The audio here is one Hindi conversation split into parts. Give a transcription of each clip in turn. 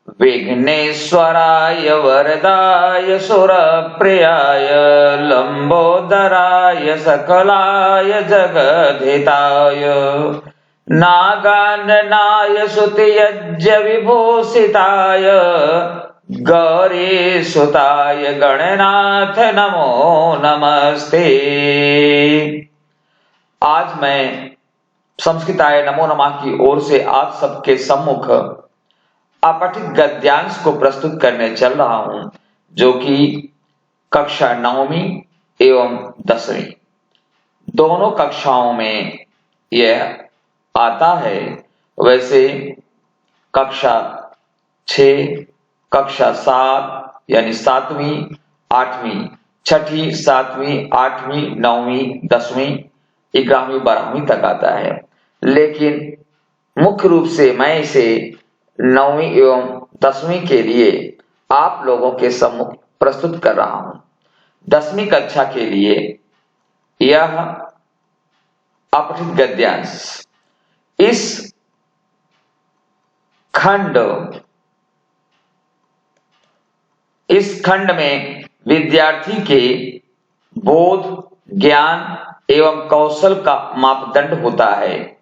विघ्नेश्वराय वरदाय सुरप्रियाय लंबोदराय सकलाय जगद्धिताय नागाननाय स्तुतियज्ञ विभूषिताय गौरीसुताय गणनाथ नमो नमस्ते। आज मैं संस्कृताय नमो नमः की ओर से आप सबके सम्मुख अपठित गद्यांश को प्रस्तुत करने चल रहा हूं, जो कि कक्षा 9वीं एवं 10वीं दोनों कक्षाओं में यह आता है। वैसे कक्षा 6, कक्षा 7 यानी 7वीं, 8वीं, 6ठी, 7वीं, 8वीं, 9वीं, 10वीं, 11वीं, 12वीं तक आता है, लेकिन मुख्य रूप से मैं इसे 9वीं एवं 10वीं के लिए आप लोगों के सम्मुख प्रस्तुत कर रहा हूं। 10वीं कक्षा के लिए यह अपठित गद्यांश इस खंड में विद्यार्थी के बोध, ज्ञान एवं कौशल का मापदंड होता है।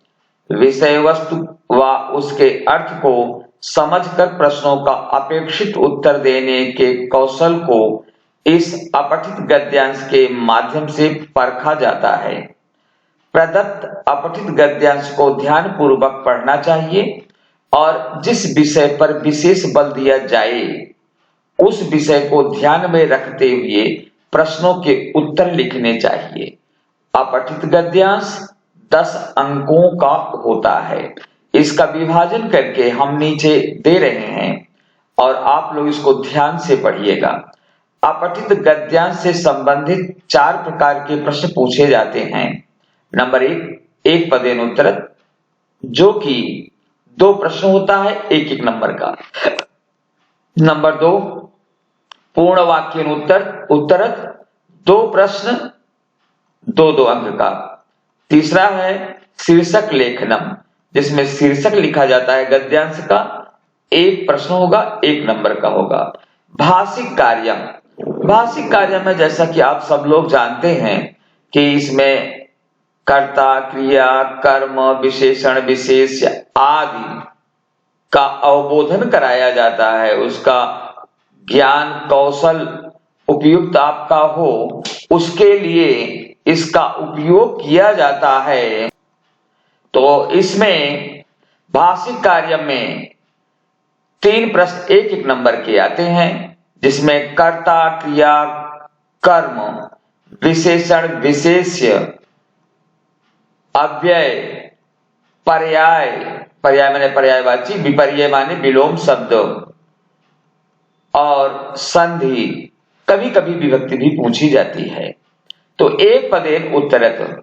विषय वस्तु व उसके अर्थ को समझकर प्रश्नों का अपेक्षित उत्तर देने के कौशल को इस अपठित गद्यांश के माध्यम से परखा जाता है। प्रदत्त अपठित गद्यांश को ध्यान पूर्वक पढ़ना चाहिए और जिस विषय पर विशेष बल दिया जाए उस विषय को ध्यान में रखते हुए प्रश्नों के उत्तर लिखने चाहिए। अपठित गद्यांश 10 अंकों का होता है। इसका विभाजन करके हम नीचे दे रहे हैं और आप लोग इसको ध्यान से पढ़िएगा। अपठित गद्यांश से संबंधित 4 प्रकार के प्रश्न पूछे जाते हैं। नंबर 1, एक पदेनुत्तरत, जो कि 2 प्रश्न होता है 1-1 नंबर का। नंबर 2, पूर्ण वाक्यानुत्तरत, 2 प्रश्न 2-2 अंक का। तीसरा है शीर्षक लेखनम, जिसमें शीर्षक लिखा जाता है गद्यांश का, 1 प्रश्न होगा 1 नंबर का होगा। भाषिक कार्य में जैसा कि आप सब लोग जानते हैं कि इसमें कर्ता, क्रिया, कर्म, विशेषण, विशेष आदि का अवबोधन कराया जाता है। उसका ज्ञान कौशल उपयुक्त आपका हो, उसके लिए इसका उपयोग किया जाता है। तो इसमें भाषिक कार्य में 3 प्रश्न 1-1 नंबर के आते हैं, जिसमें कर्ता, क्रिया, कर्म, विशेषण, विशेष्य, अव्यय, पर्याय माने पर्यायवाची, विपर्यय माने विलोम शब्द और संधि, कभी कभी विभक्ति भी पूछी जाती है। तो एक पदेन उत्तरत,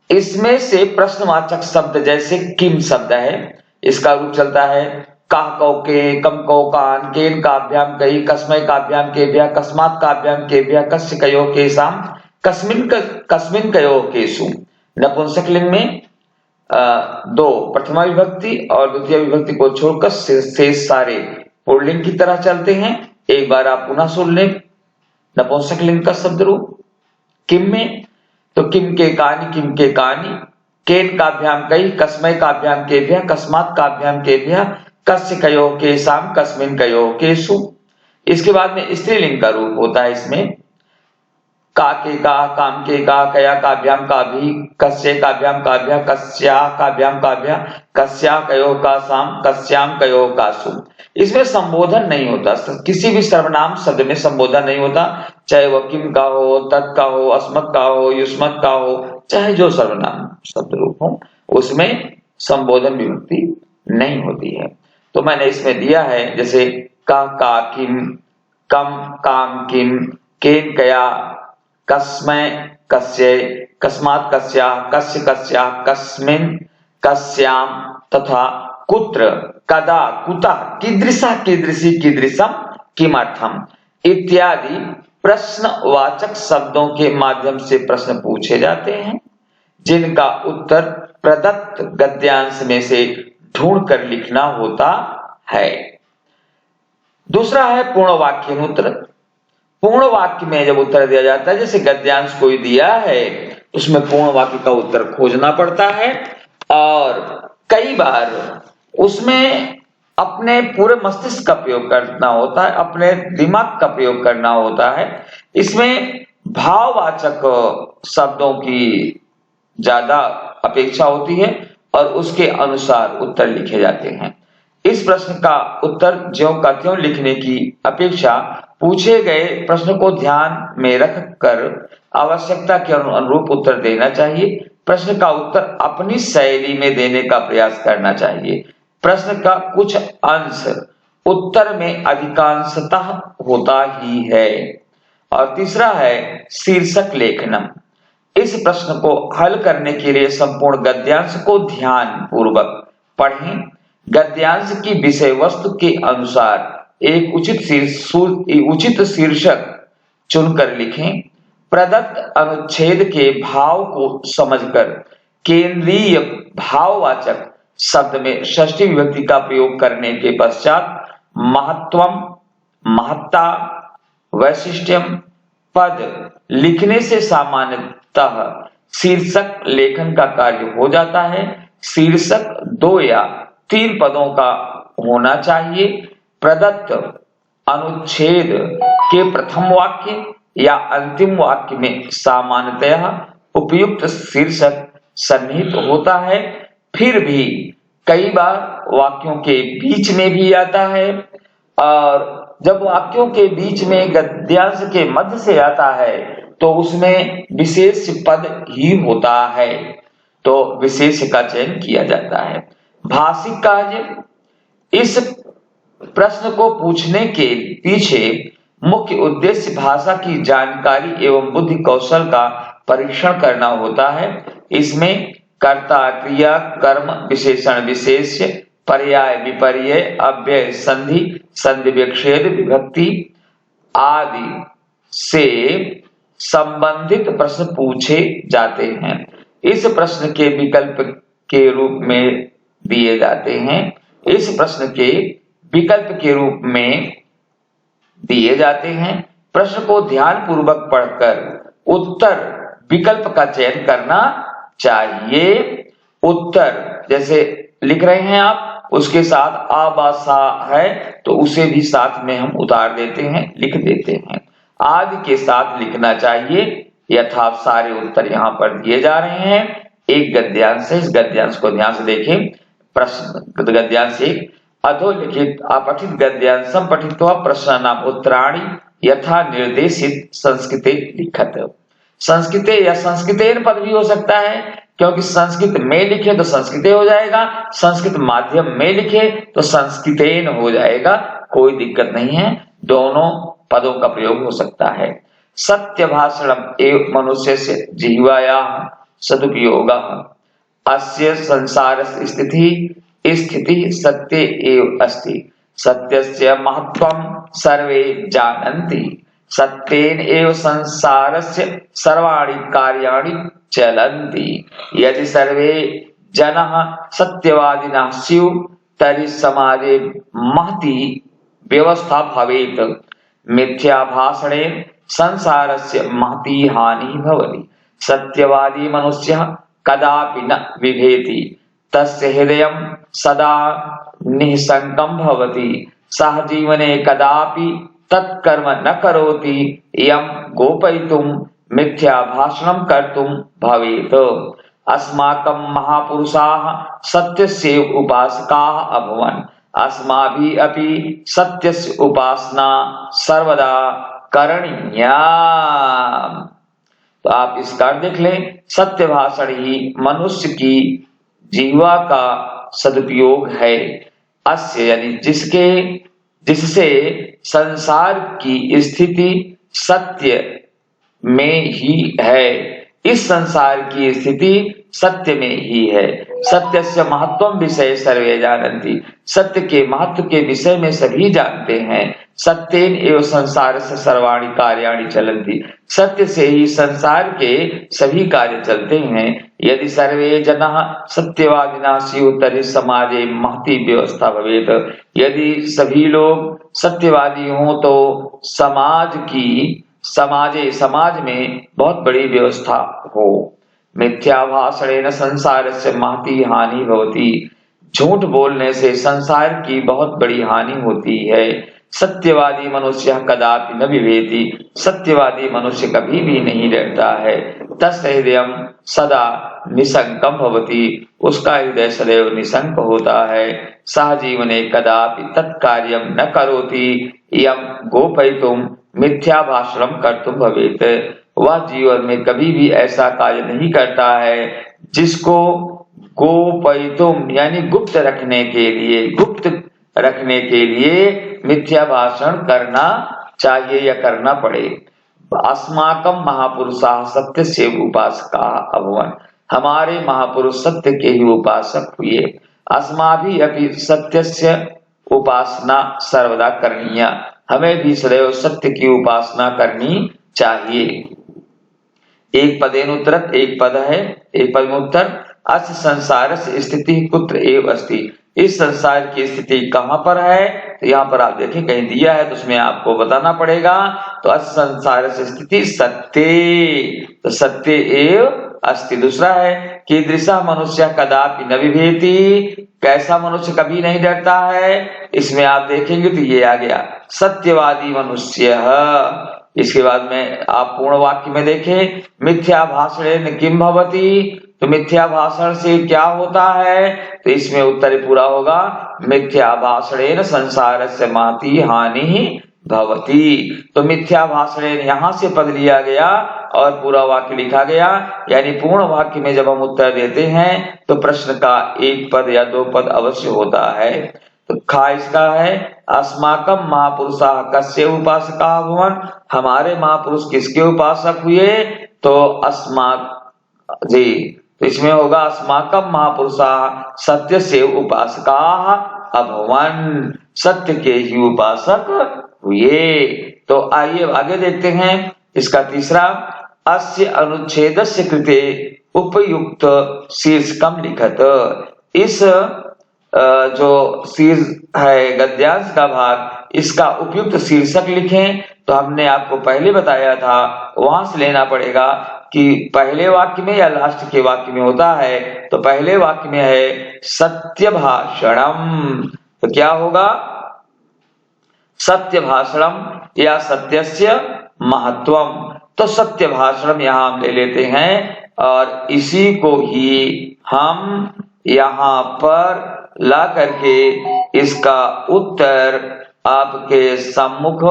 इसमें से प्रश्नवाचक शब्द जैसे किम शब्द है, इसका रूप चलता है काह कौ के, कम कौ कान, केन काभ्याम कई, कस्मै काभ्याम केभ्यः, कस्मात् काभ्याम केभ्यः, कस्य कयोः केषाम्, कस्मिन् कयोः केषु। नपुंसकलिंग में 2 प्रथमा विभक्ति और द्वितीय विभक्ति को छोड़कर शेष सारे पुल्लिंग की तरह चलते हैं। एक बार आप पुनः सुन लें नपुंसकलिंग का शब्द रूप किम में, तो किम के कानी, केन काभ्याम कई, कस्मै काभ्याम केभ्यः, कस्मात् काभ्याम केभ्यः, कस्य कयोः केषाम्, कस्मिन् कयोः केषु। इसके बाद में स्त्रीलिंग का रूप होता है। इसमें का के का, काम के का, कया काभ्याम काभि, कस्य काभ्याम काभ्यः, कस्या काभ्याम काभ्यः, कस्या कयोः कासाम, कस्याम कयोः कासु। इसमें संबोधन नहीं होता, किसी भी सर्वनाम शब्द में संबोधन नहीं होता, चाहे वह किम का हो, तत् का हो, अस्मत् का हो, युष्मत् का हो, चाहे जो सर्वनाम शब्द रूप हो, उसमें संबोधन विभक्ति नहीं होती है। तो मैंने इसमें दिया है जैसे का किम, कम काम किम, केन कया, कस्मै कस्य, कस्मात् कस्या, कस्य कस्या, कस्मिन् कस्याम तथा कुत्र, कदा, कुतः, कीदृशः कीदृशी, कीदृशम, किमर्थम इत्यादि प्रश्नवाचक शब्दों के माध्यम से प्रश्न पूछे जाते हैं, जिनका उत्तर प्रदत्त गद्यांश में से ढूंढकर लिखना होता है। दूसरा है पूर्ण वाक्यानुत्तर। पूर्ण वाक्य में जब उत्तर दिया जाता है, जैसे गद्यांश कोई दिया है, उसमें पूर्ण वाक्य का उत्तर खोजना पड़ता है और कई बार उसमें अपने पूरे मस्तिष्क का प्रयोग करना होता है, अपने दिमाग का प्रयोग करना होता है। इसमें भाववाचक शब्दों की ज्यादा अपेक्षा होती है और उसके अनुसार उत्तर लिखे जाते हैं। इस प्रश्न का उत्तर ज्यों का त्यों लिखने की अपेक्षा पूछे गए प्रश्न को ध्यान में रखकर आवश्यकता के अनुरूप उत्तर देना चाहिए। प्रश्न का उत्तर अपनी शैली में देने का प्रयास करना चाहिए। प्रश्न का कुछ अंश उत्तर में अधिकांशतः होता ही है। और तीसरा है शीर्षक लेखनम। इस प्रश्न को हल करने के लिए संपूर्ण गद्यांश को ध्यान पूर्वक पढ़ें। गद्यांश की विषय वस्तु के अनुसार एक उचित शीर्षक चुनकर लिखें। प्रदत्त अनुच्छेद के भाव को समझकर केंद्रीय भाववाचक शब्द में षष्ठी विभक्ति का प्रयोग करने के पश्चात महत्वम, महत्ता, वैशिष्ट्यम पद लिखने से सामान्यतः शीर्षक लेखन का कार्य हो जाता है। शीर्षक 2 या 3 पदों का होना चाहिए। प्रदत्त अनुच्छेद के प्रथम वाक्य या अंतिम वाक्य में सामान्यतः उपयुक्त शीर्षक सन्निहित होता है। फिर भी कई बार वाक्यों के बीच में भी आता है और जब वाक्यों के बीच में गद्यांश के मध्य से आता है तो उसमें विशेष पद ही होता है, तो विशेष का चयन किया जाता है। भाषिक कार्य। इस प्रश्न को पूछने के पीछे मुख्य उद्देश्य भाषा की जानकारी एवं बुद्धि कौशल का परीक्षण करना होता है। इसमें कर्ता, क्रिया, कर्म, विशेषण, विशेष्य, पर्याय, विपर्यय, अव्यय, संधि, संधि विच्छेद, विभक्ति आदि से संबंधित प्रश्न पूछे जाते हैं। इस प्रश्न के विकल्प के रूप में दिए जाते हैं। इस प्रश्न के विकल्प के रूप में दिए जाते हैं। प्रश्न को ध्यान पूर्वक पढ़कर उत्तर विकल्प का चयन करना चाहिए। उत्तर जैसे लिख रहे हैं आप, उसके साथ आबासा है तो उसे भी साथ में हम उतार देते हैं, लिख देते हैं। आदि के साथ लिखना चाहिए। यथा सारे उत्तर यहाँ पर दिए जा रहे हैं। एक गद्यांश है, इस गद्यांश को ध्यान से देखें। प्रश्न गद्यांश 1, अधोलिखित अपठित गद्यांशम पठित्वा प्रश्नानाम उत्तराणि यथा निर्देशित संस्कृते लिखत। संस्कृते या संस्कृतेन पद भी हो सकता है, क्योंकि संस्कृत में लिखे तो संस्कृते हो जाएगा, संस्कृत माध्यम में लिखे तो संस्कृतेन हो जाएगा, कोई दिक्कत नहीं है, दोनों पदों का प्रयोग हो सकता है। सत्य भाषणम एवं मनुष्य से जिह्वायाः सदुपयोगः अस्य संसार स्थिति सत्य एव अस्ति। सत्यस्य महत्वं सर्वे जानन्ति। सत्येन एव संसारस्य सर्वाणि कार्याणि चलन्ति। यदि सर्वे जनाः सत्यवादिनः स्युः तर्हि समाजे महती व्यवस्था भवेत्। मिथ्या भाषणेन संसारस्य महती हानिः भवति। सत्यवादी मनुष्यः कदापि न बिभेति। तस्य हृदयं सदा निःशङ्कं भवति। सः जीवने कदापि तत्कर्म न करोति यं गोपयितुं मिथ्या भाषणं कर्तुं भवेत्। अस्माकं महापुरुषाः सत्यस्य उपासकाः अभवन्। अस्माभिः अपि सत्यस्य उपासना सर्वदा करणीया। तो आप इसका देख लें, सत्य भाषण ही मनुष्य की जीवा का सदुपयोग है। अस्य यानी जिससे संसार की स्थिति सत्य में ही है। इस संसार की स्थिति सत्य में ही है। सत्यस्य महत्वम विषय सर्वे जानन्ति, सत्य के महत्व के विषय में सभी जानते हैं। सत्येन एव संसारस्य सर्वाणि कार्याणि चलन्ति, सत्य से ही संसार के सभी कार्य चलते हैं। यदि सर्वे जनाः सत्यवादिनः स्युः तर्हि समाजे महती व्यवस्था भवेत्, यदि सभी लोग सत्यवादी हों तो समाज में बहुत बड़ी व्यवस्था हो। मिथ्या भाषणेन संसारस्य महती हानि भवति, झूठ बोलने से संसार की बहुत बड़ी हानि होती है। सत्यवादी मनुष्य कदापि न विभेति, सत्यवादी मनुष्य कभी भी नहीं डरता है। तस्य हृदयं सदा निशंकं भवति, उसका हृदय सदैव निशंक होता है। सह जीवने कदापि तत्कार्यं न करोति यं गोपयितुं मिथ्या भाषणं कर्तुं भवेत्, वह जीवन में कभी भी ऐसा कार्य नहीं करता है जिसको गोपयितुम यानी गुप्त रखने के लिए मिथ्या भाषण करना चाहिए या करना पड़े। अस्माकं महापुरुषाः सत्यस्य उपासकाः अभवन्, हमारे महापुरुष सत्य के ही उपासक हुए। अस्माभिः अपि सत्यस्य उपासना सर्वदा करणीया, हमें भी सदैव सत्य की उपासना करनी चाहिए। एक पदेन उत्तरत, एक पद है, एक पद में उत्तर। अस्य संसारस्य स्थिति कुत्र एव अस्ति, इस संसार की स्थिति कहां पर है? तो यहाँ पर आप देखें कहीं दिया है तो उसमें आपको बताना पड़ेगा। तो अस्य संसारस्य स्थिति सत्ये, तो सत्य एव अस्ति। दूसरा है कीदृशः मनुष्य कदापि न विभेति, कैसा मनुष्य कभी नहीं डरता है? इसमें आप देखेंगे तो ये आ गया सत्यवादी मनुष्य। इसके बाद में आप पूर्ण वाक्य में देखें, मिथ्या भाषणेन किम भवति, तो मिथ्या भाषण से क्या होता है? तो इसमें उत्तर पूरा होगा मिथ्या भाषणेन संसारस्य महती हानि भवति। तो मिथ्या भाषणेन यहाँ से पद लिया गया और पूरा वाक्य लिखा गया, यानी पूर्ण वाक्य में जब हम उत्तर देते हैं तो प्रश्न का एक पद या दो पद अवश्य होता है। तो खा इसका है अस्माकं महापुरुषाः कस्य उपासकाः भवन्, हमारे महापुरुष किसके उपासक हुए? तो अस्माक जी, तो इसमें होगा अस्माकं महापुरुषाः सत्यस्य उपासकाः अभवन्, सत्य के ही उपासक हुए। तो आइए आगे देखते हैं इसका तीसरा, अस्य अनुच्छेदस्य कृते उपयुक्त शीर्षकम लिखत। इस जो शीर्ष है गद्यांश का भाग, इसका उपयुक्त शीर्षक लिखें। तो हमने आपको पहले बताया था, वहां से लेना पड़ेगा कि पहले वाक्य में या लास्ट के वाक्य में होता है। तो पहले वाक्य में है सत्य भाषणम, तो क्या होगा? सत्य भाषणम या सत्यस्य महत्वम। तो सत्य भाषणम यहां हम ले लेते हैं और इसी को ही हम यहाँ पर ला करके इसका उत्तर आपके सम्मुख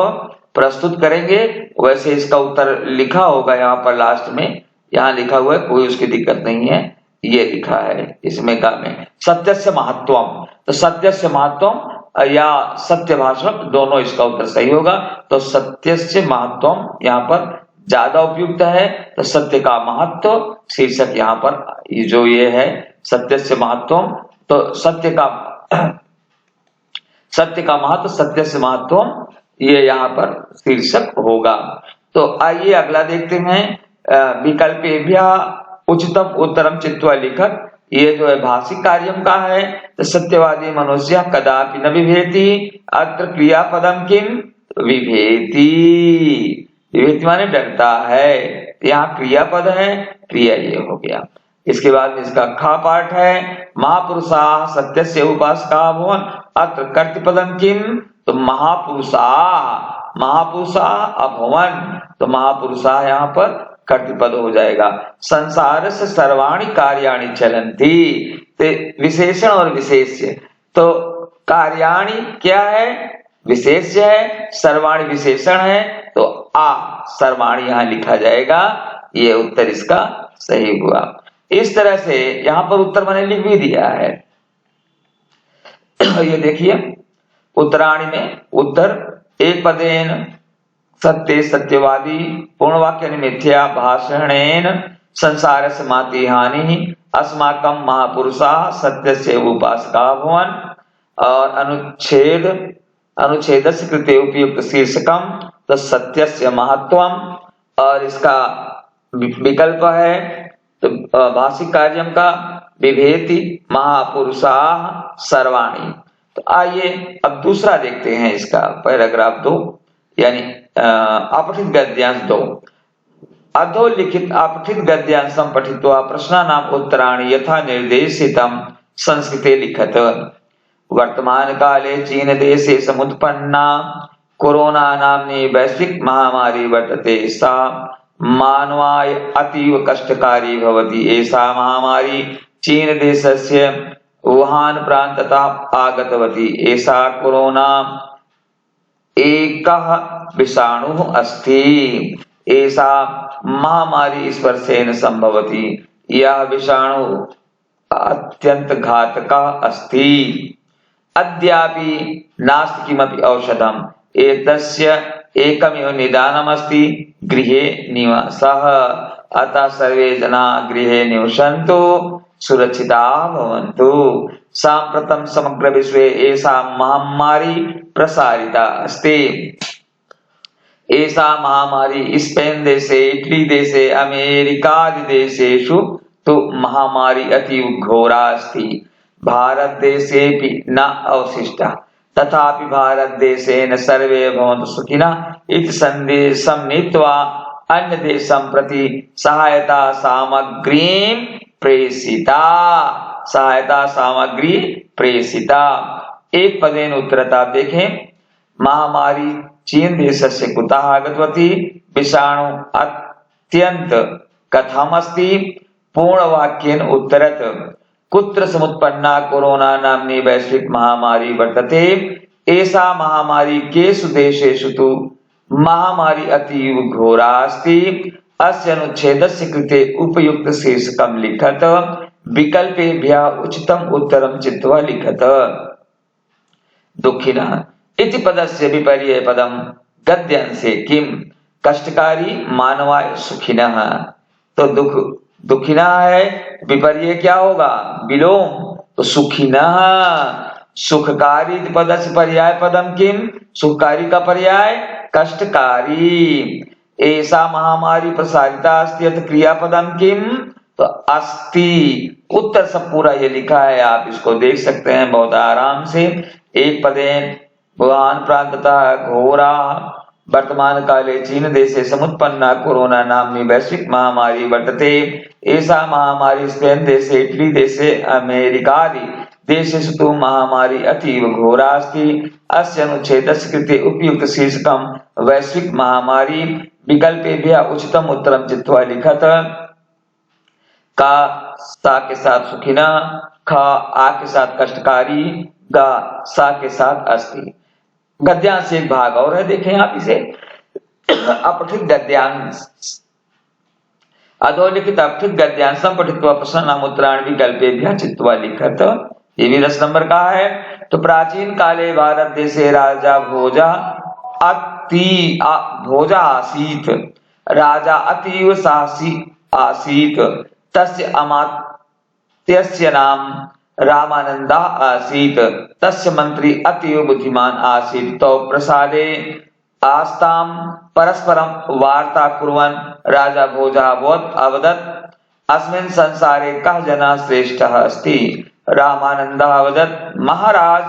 प्रस्तुत करेंगे। वैसे इसका उत्तर लिखा होगा यहाँ पर लास्ट में, यहाँ लिखा हुआ है, कोई उसकी दिक्कत नहीं है, ये लिखा है इसमें का में सत्यस्य महत्वम। तो सत्यस्य महत्वम या सत्य भाषण दोनों इसका उत्तर सही होगा। तो सत्यस्य महत्वम यहाँ पर ज्यादा उपयुक्त है। तो सत्य का महत्व शीर्षक यहाँ पर जो ये है सत्यस्य महत्वम, तो सत्य का महत्व सत्यस्य महत्वम, ये यहाँ पर शीर्षक होगा। तो आइए अगला देखते हैं, विकल्पेभ्यः उचितम उत्तरम चित्वा लिखत। ये जो है भाषिक कार्यम का है। तो सत्यवादी मनुष्य कदापि न विभेति, अत्र क्रियापदम किम? विभेति, विभेति माने डरता है, यहाँ क्रियापद है, क्रिया ये हो गया। इसके बाद इसका खा पाठ है, महापुरुषाः सत्यस्य उपासकाः भवन्, अत्र कर्तृपदम किम? तो महापुरुषाः अभवन्, तो महापुरुषाः यहाँ पर कर्तृपद हो जाएगा। संसारस्य सर्वाणि कार्याणि चलन्ति, तो विशेषण और विशेष्य। तो कार्याणि क्या है? विशेष्य है, सर्वाणि विशेषण है, तो सर्वाणि यहाँ लिखा जाएगा। ये उत्तर इसका सही हुआ। इस तरह से यहाँ पर उत्तर मैंने लिख भी दिया है। ये देखिए उत्तराणी में उत्तर एक पदेन सत्य सत्यवादी, पूर्ण वाक्य मिथ्या भाषणेन संसारस्य महती हानि, अस्माकं महापुरुषाः सत्यस्य उपासका भवन। और अनुच्छेदस्य कृते उपयुक्त शीर्षकम तो सत्यस्य महत्वम। और इसका विकल्प है तो भाषिक कार्यम का विभेति महापुरुषाः सर्वाणि। तो आइए अब दूसरा देखते हैं, इसका पैराग्राफ 2 यानी अपठित गद्यांश 2। अधोलिखित अपठित गद्यांशं पठित्वा प्रश्नानाम् उत्तराणि यथा निर्देशितं संस्कृते लिखत। वर्तमान काले चीन देशे समुत्पन्ना कोरोना नाम्नी वैश्विक महामारी वर्तते। सा मानवाय अतीव कष्टकारी भवति। एषा महामारी चीन देशस्य वुहान प्रान्ततः आगतवती। एषा कोरोना एकः विषाणुः अस्ति। एषा महामारी स्पर्शेन संभवति। यह विषाणु अत्यंत घातकः अस्ति। अद्यापि नास्ति किमपि औषधम्। एतस्य एकमेव निदानमस्ति गृहे निवासः। अतः सर्वे जनाः गृहे निवसन्तु, सुरक्षिताः भवन्तु। साम्प्रतं समग्र विश्वे एषा महामारी प्रसारिता अस्ति। एषा महामारी स्पेन देशे, इटली देशे, अमेरिकादि देशेषु तु महामारी अतीव घोरा अस्ति। भारत देशेऽपि न अवशिष्टा। तथापि भारत देशेन सर्वे भवन्तु सुखिनः इति सन्देशं नीत्वा अन्य देशं प्रति सहायता सामग्रीं प्रेषिता। सहायता सामग्री प्रेषिता। एक पदेन उत्तरता देखें। महामारी चीन देशस्य कुतः आगतवती? विषाणु अत्यंत कथमस्ति? पूर्णवाक्येन उत्तरत। कुत्र समुत्पन्ना कोरोना नाम्नी वैश्विक महामारी वर्तते। एषा महामारी केषु देशेषु तु महामारी अतीव घोरा अस्ति। अस्य अनुच्छेदस्य कृते उपयुक्त शीर्षकं लिखत। विकल्पेभ्यः उचितम् उत्तरं चित्वा लिखत। दुःखिनः इति पदस्य विपर्यय पदं गद्यांशे किम? कष्टकारी मानवाय सुखिनः। तो दुःखिनः है, विपर्यय क्या होगा? विलोम। तो सुखिनः। सुखकारी पदस्य पर्याय पदम किम? सुखकारी का पर्याय कष्टकारी। एषा महामारी प्रसारिता अस्ति अथ क्रियापदम किम? तो अस्ति। उत्तर सब पूरा ये लिखा है, आप इसको देख सकते हैं बहुत आराम से। एक पदेन वुहान प्रान्ततः घोरा वर्तमान काले चीन देशे समुत्पन्ना कोरोना नाम्नी वैश्विक महामारी वर्तते। एषा महामारी स्पेन देशे, इटली देशे, अमेरिकादि देशेषु तु महामारी अतीव घोरा अस्ति। अस्य अनुच्छेदस्य कृते उपयुक्त शीर्षकं वैश्विक महामारी। विकल्पेभ्यः उचितम् उत्तरं चित्वा लिखत। का सा के साथ सुखिनः, ख आ के साथ कष्टकारी, ग सा के साथ अस्ति। गद्यांश एक भाग और है, देखें आप इसे। अपठित गद्यांश। अधोलिखित अपठित गद्यांशं पठित्वा प्रश्नानाम् उत्तराणि विकल्पेभ्यः चित्वा लिखत। ये भी 10 नंबर का है। तो प्राचीन काले भारत देशे राजा भोजा आसीत्। राजा अतीव साहसी आसीत्। तस्य अमात्यस्य नाम रामानंदा आसीत्। तस्य मंत्री अतीव बुद्धिमान आसीत्। तो प्रसादे आस्तां परस्परं वार्ता कुर्वन् राजा भोजः अवदत् अस्मिन् संसारे कः जनः श्रेष्ठः अस्ति। रामानंदः अवदत् महाराज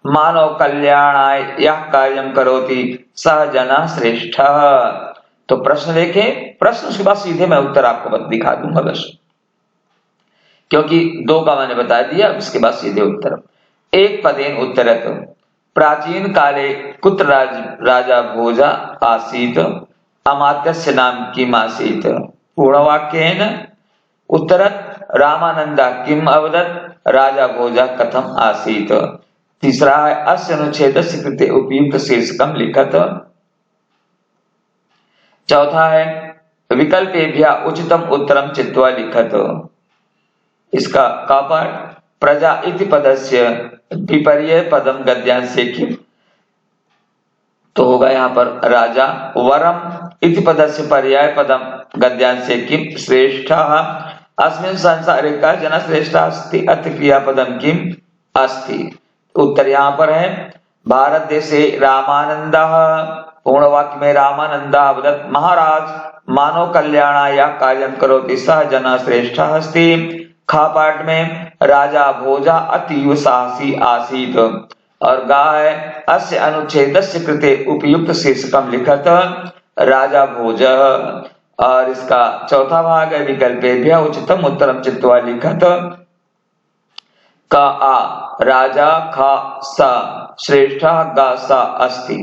मानव कल्याणाय यः कार्यं करोति सः जनः श्रेष्ठः। तो प्रश्न देखें। प्रश्न उसके बाद सीधे मैं उत्तर आपको दिखा दूंगा बस, क्योंकि 2 का मैंने बता दिया, उसके बाद सीधे उत्तर। एक पदेन उत्तरत। प्राचीन काले कुत्र राजा भोजा आसीत्। अमात्यस्य नाम किम आसीत्। पूर्णवाक्येन उत्तरत। रामानंदा किम अवदत्। राजा भोजा कथम आसीत्। तीसरा है अस्य अनुच्छेदस्य कृते उपयुक्त शीर्षकं लिखत। चौथा है विकल्पेभ्यः उचितम उत्तरं चित्वा लिखत। इसका का पाठ? प्रजा इति पदस्य विपर्यय पदम गद्यांशे किम? तो होगा यहाँ पर राजा। वरम इति पदस्य पर्याय पदम गद्यांशे किम? श्रेष्ठः। अस्मिन् संसारे कः जनः श्रेष्ठः अस्ति अथ क्रियापदम किम अस्ति। उत्तर यहाँ पर है भारत देशे रामानंदः, पूर्ण वाक्य में रामानंदः वदत् महाराज मानव कल्याणाय कार्यं करोति सः जनः श्रेष्ठः अस्ति। खा पाठ में राजा भोजा अतीव साहसी आसीत्। और गा है अस्य अनुच्छेदस्य कृते उपयुक्त शीर्षकम लिखत राजा भोजः। और इसका चौथा भाग है विकल्पेभ्यः उचितम उत्तरम चित्वा लिखत का आ राजा खा सा श्रेष्ठः गा सा अस्ति।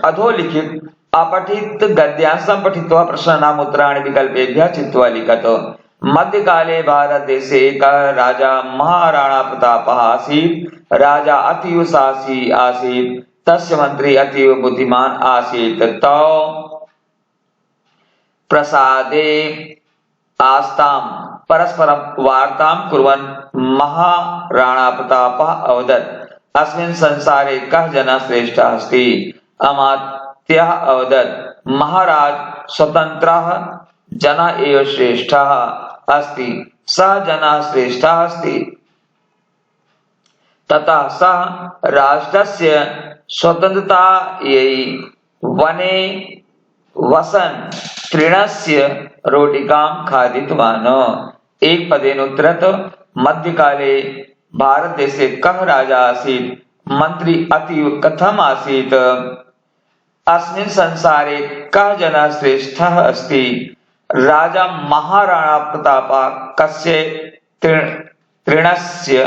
अधोलिखित अपठित गद्यांशं पठित्वा प्रश्नानाम् उत्तराणि विकल्पेभ्यः चित्वा लिखत। मध्यकाले भारत देशे एकः राजा महाराणा प्रतापः आसीत्। राजा अतीव साहसी आसीत्, तस्य मंत्री अतीव बुद्धिमान आसीत्। तौ प्रसादे आस्तां परस्परं वार्तां कुर्वन् महाराणा प्रतापः अवदत् अस्मिन् संसारे कः जनः श्रेष्ठः अस्ति। अमात्यः अवदत् महाराज स्वतन्त्रः जनः एव श्रेष्ठः अस्ति, सः जनः श्रेष्ठः अस्ति। ततः सः राष्ट्रस्य स्वतन्त्रतायै वने वसन् तृणस्य रोटिकां खादितवान्। एक पदेन उत्तरत मध्यकाले भारत देशे कः राजा आसीत्, मंत्री अतीव कथम आसीत्, अस्मिन् संसारे कः जनः श्रेष्ठः अस्ति, राजा महाराणा प्रतापः कस्य तृणस्य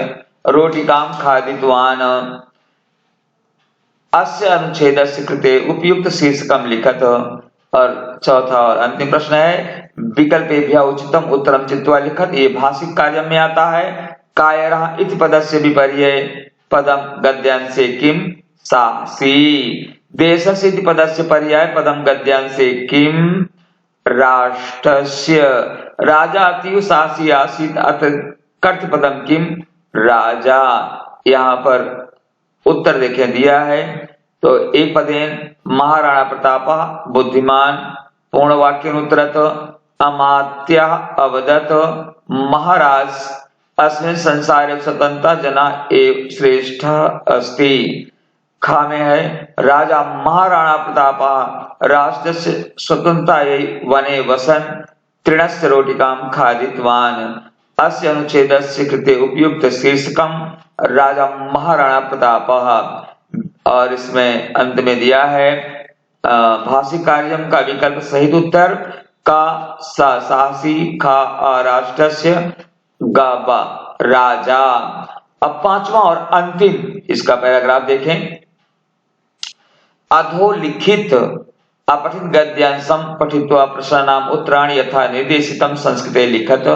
रोटिकां खादितवान्। अस्य अनुच्छेदस्य कृते उपयुक्त शीर्षकं लिखत। और चौथा और अंतिम प्रश्न है विकल्पेभ्यः उचितम उत्तरम चित्वा लिखत। ये भाषिक कार्य में आता है। कायरः इति पदस्य विपर्ये पदम गद्यांशे किम साहसी। देशस्य इति पदस्य पर्याय पदम गद्यांशे किम राष्ट्रस्य। राजा अतीव साहसी आसीत् अथ कर्तृपदम किम राजा। यहाँ पर उत्तर देखें दिया है तो एक पदेन महाराणा प्रतापः बुद्धिमान, पूर्ण वाक्य उत्तरत अमात्यः अवदत् महाराज अस्मिन् संसारे स्वतंत्रः जनः एव श्रेष्ठः अस्ति। खा में है राजा महाराणा प्रतापः राष्ट्रस्य स्वतंत्रतायै वने वसन् तृणस्य रोटिकां खादितवान्। अस्य अनुच्छेदस्य कृते उपयुक्त शीर्षकम राजा महाराणा प्रतापः। और इसमें अंत में दिया है भाषिक कार्यम का विकल्प सहित उत्तर का साहसी, खा राष्ट्रस्य, गाबा राजा। अब पांचवा और अंतिम इसका पैराग्राफ देखें। अधोलिखित अपठित गद्यांशं पठित्वा प्रश्नानाम् उत्तराणि यथा निर्देशितं संस्कृते लिखत।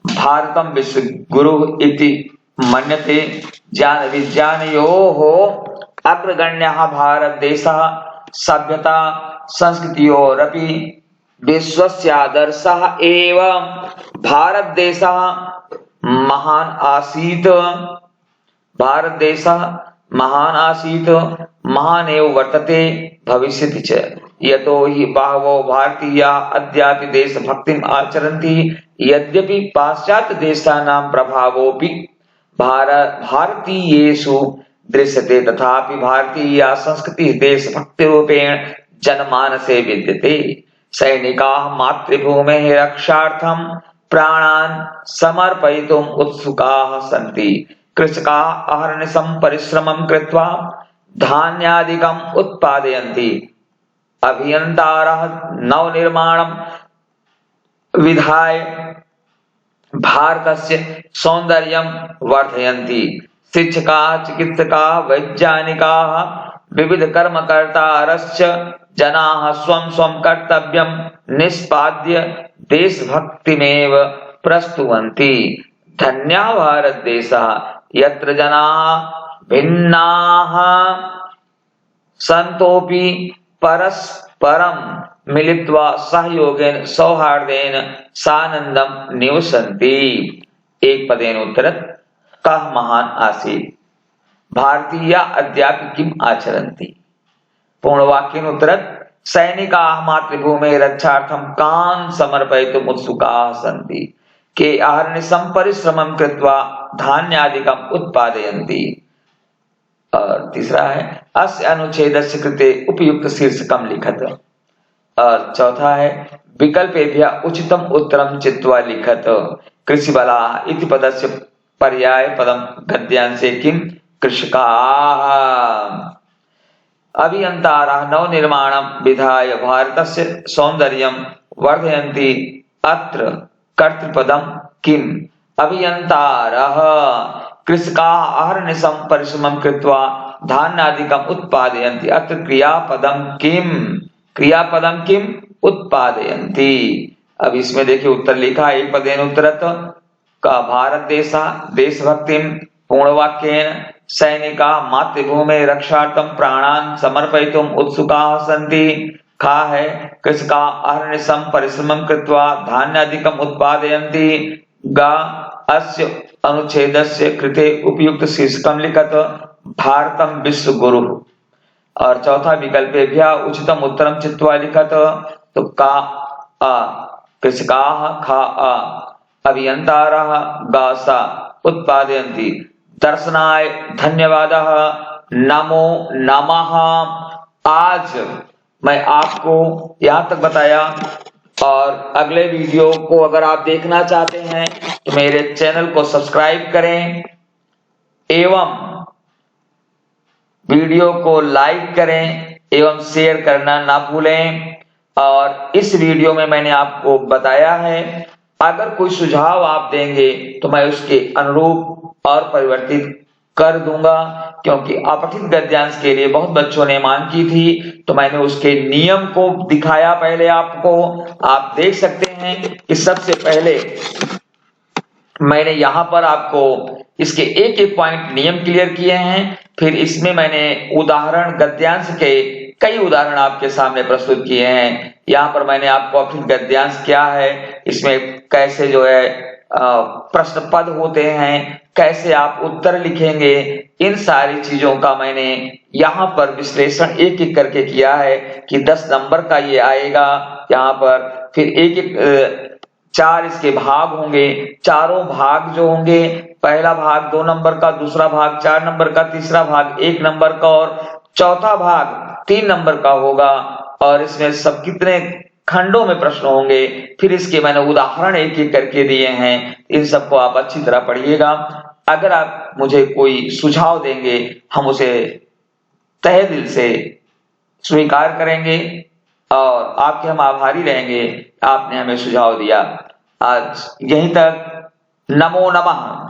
भारतं विश्वगुरुः इति मन्यते। ज्ञान विज्ञानयोः अग्रगण्यः भारत देशः सभ्यता संस्कृतियोरपि विश्वस्यादर्शः एव। भारत देशः महान आसीत्, भारत देशः महान आसीत्, महान एव वर्तते भविष्यति च। यतो हि बहवो भारतीयाः अद्यापि देशभक्तिम् आचरन्ति। यद्यपि पाश्चात्य देशानां प्रभावोऽपि भारतीयेषु दृश्यते, तथापि भारतीया संस्कृतिः देशभक्तिरूपेण जनमानसे विद्यते। सैनिकाः मातृभूमेः रक्षार्थं प्राणान् समर्पयितुम् उत्सुकाः सन्ति। कृषकाः अहर्निशं परिश्रमं कृत्वा धान्यादिकम् उत्पादयन्ति। अभियन्तारः नवनिर्माणं विधाय भारतस्य सौन्दर्यं वर्धयन्ति। शिक्षकाः, चिकित्सकाः, वैज्ञानिकाः, विविध कर्मकर्तारश्च जनाः स्वं स्वं कर्तव्यं निष्पाद्य देशभक्तिमेव प्रस्तुवन्ति। धन्यः भारत देशः यत्र जनाः भिन्नाः सन्तोऽपि परस्परं मिलित्वा सहयोगेन सौहार्देन सानन्दं निवसन्ति। एक पदेन उत्तरत् कः महान आसीत्, भारतीया अद्यापि किम् आचरन्ति। पूर्ण वाक्येन उत्तरत् सैनिकाः मातृभूमेः रक्षार्थं कान् समर्पयितुम् उत्सुकाः सन्ति के अहर्निशं परिश्रमं कृत्वा धान्यादिकम् उत्पादयन्ति। और तीसरा है अस्य अनुच्छेदस्य कृते उपयुक्त शीर्षकं लिखत। और चौथा है विकल्पेभ्यः उचितम उत्तरम चित्वा लिखत। कृषिबलाः इति पदस्य पर्याय पदम गद्यांशे किं कृषकाः। अभियन्तारः नवनिर्माणं विधाय भारतस्य सौन्दर्यं वर्धयन्ति अत्र कर्तृपदं किम्। अभियन्तारः कृषकाः अहर्निशं परिश्रमं कृत्वा धान्यादिकम् उत्पादयन्ति अत्र क्रियापदं किम्। क्रियापदम किम उत्पादयन्ति। अब इसमें देखिए उत्तर लिखा है एक पदेन उत्तरत का भारत देशा देशभक्तिम पूर्णवाक्येन सैनिका मातृभूमि रक्षार्थं प्राणान् समर्पयितुम् उत्सुकाः सन्ति। खा है कृषका अहर्निशं परिश्रमं कृत्वा धान्यादिकम् उत्पादयन्ति। गा अस्य अनुच्छेदस्य कृते उपयुक्त शीर्षकं लिखत भारतं विश्व गुरु। और चौथा विकल्पेभ्यः उचितम उत्तरम चित्वा लिखत। तो का कृषकाः खा अभियन्तारः गा सा उत्पादयन्ति। दर्शनाय धन्यवादः। नमो नमः। आज मैं आपको यहाँ तक बताया और अगले वीडियो को अगर आप देखना चाहते हैं तो मेरे चैनल को सब्सक्राइब करें एवं वीडियो को लाइक करें एवं शेयर करना ना भूलें। और इस वीडियो में मैंने आपको बताया है अगर कोई सुझाव आप देंगे तो मैं उसके अनुरूप और परिवर्तित कर दूंगा, क्योंकि अपठित गद्यांश के लिए बहुत बच्चों ने मांग की थी तो मैंने उसके नियम को दिखाया पहले आपको। आप देख सकते हैं कि सबसे पहले मैंने यहाँ पर आपको इसके एक एक पॉइंट नियम क्लियर किए हैं। फिर इसमें मैंने उदाहरण गद्यांश के कई उदाहरण आपके सामने प्रस्तुत किए हैं। यहाँ पर मैंने आपको अपठित गद्यांश क्या है, इसमें कैसे जो है प्रश्न पद होते हैं, कैसे आप उत्तर लिखेंगे, इन सारी चीजों का मैंने यहाँ पर विश्लेषण एक एक करके किया है कि 10 नंबर का ये आएगा यहाँ पर। फिर एक एक 4 इसके भाग होंगे। चारों भाग जो होंगे पहला भाग 2 नंबर का, दूसरा भाग 4 नंबर का, तीसरा भाग 1 नंबर का और चौथा भाग 3 नंबर का होगा। और इसमें सब कितने खंडों में प्रश्न होंगे फिर इसके मैंने उदाहरण एक एक करके दिए हैं। इन सबको आप अच्छी तरह पढ़िएगा। अगर आप मुझे कोई सुझाव देंगे हम उसे तहे दिल से स्वीकार करेंगे और आपके हम आभारी रहेंगे आपने हमें सुझाव दिया। आज यहीं तक। नमो नमः।